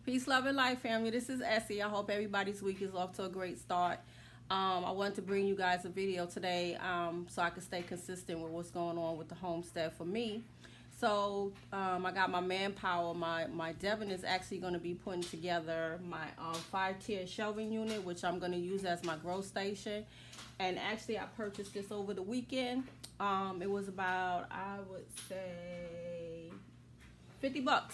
Peace, love, and life, family. This is Essie. I hope everybody's week is off to a great start. I wanted to bring you guys a video today so I can stay consistent with what's going on with the homestead for me. So I got my manpower. My Devin is actually going to be putting together my 5-tier shelving unit, which I'm going to use as my grow station. And actually, I purchased this over the weekend. It was about, I would say, $50.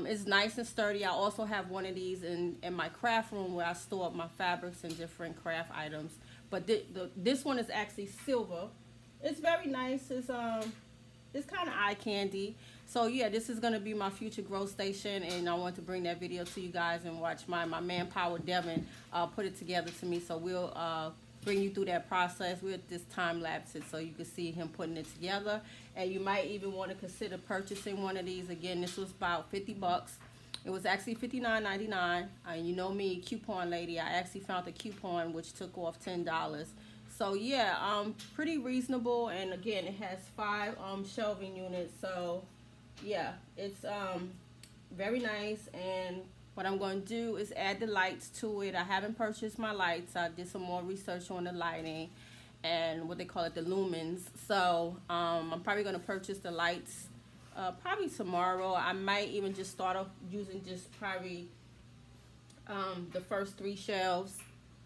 It's nice and sturdy. I also have one of these in my craft room where I store up my fabrics and different craft items. But this one is actually silver. It's very nice. It's kind of eye candy. So yeah, this is gonna be my future grow station, and I want to bring that video to you guys and watch my manpower Devin put it together to me. So we'll bring you through that process. We'll just time lapse it so you can see him putting it together. And you might even want to consider purchasing one of these. Again, this was about $50. It was actually $59.99. You know me, coupon lady. I actually found a coupon which took off $10. So yeah, pretty reasonable. And again, it has 5 shelving units. So yeah, it's very nice. And what I'm going to do is add the lights to it. I haven't purchased my lights. I did some more research on the lighting and what they call it, the lumens. So I'm probably going to purchase the lights probably tomorrow. I might even just start off using just probably the first 3 shelves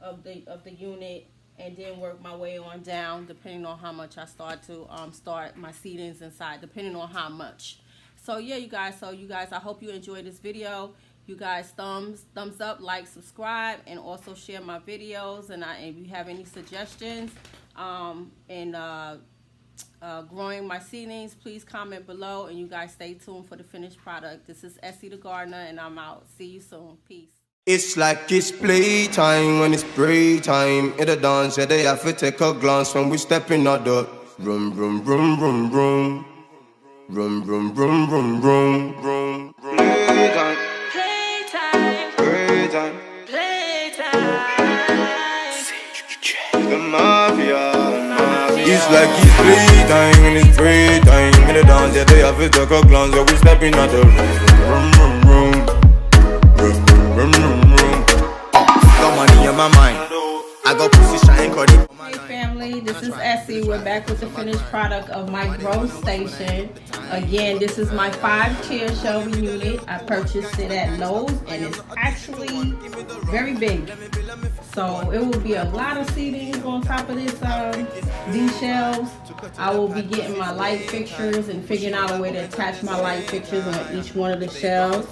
of the unit, and then work my way on down depending on how much I start to start my seedlings inside, depending on how much. So yeah, you guys, I hope you enjoyed this video. You guys, thumbs up, like, subscribe, and also share my videos. And if you have any suggestions in growing my seedlings, please comment below. And you guys stay tuned for the finished product. This is Essie the Gardener, and I'm out. See you soon. Peace. It's like it's playtime when it's spray time. In the dance, yeah, they have to take a glance when we step in out the room, room, room, room, room, room, room, room, room, room, room. Playtime. The mafia. It's like it's playtime when it's spray time. In the dance, yeah, they have to take a glance when we step in out the room, room, room, room, room, room, room. Got money in my mind. I got pussy shine cause it. Hey family, this is Essie. We're back with the finished product of my grow station. Again, this is my 5-tier shelving unit. I purchased it at Lowe's, and it's actually very big. So it will be a lot of seedlings on top of these shelves. I will be getting my light fixtures and figuring out a way to attach my light fixtures on each one of the shelves.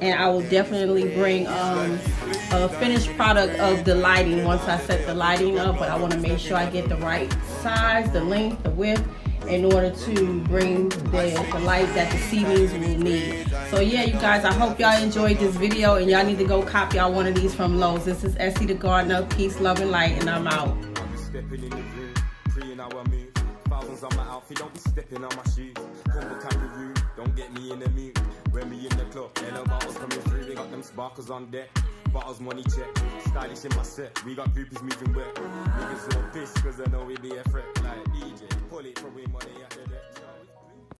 And I will definitely bring a finished product of the lighting once I set the lighting up. But I want to make sure I get the right size, the length, the width, in order to bring the light that the seedlings will need. So yeah, you guys, I hope y'all enjoyed this video, and y'all need to go cop y'all one of these from Lowe's. This is Essie the Gardener. Peace, love, and light, and I'm out. Thousands on my outfit, don't be stepping on my shoes. Humble kangaroo, don't get me in the mood. When we in the club, yellow bottles coming through. We got them sparkles on deck, bottles money check. Stylish in my set, we got groupies moving wet. Niggas all pissed cause I know we be a threat. Like DJ, pull it, throw in money at the deck.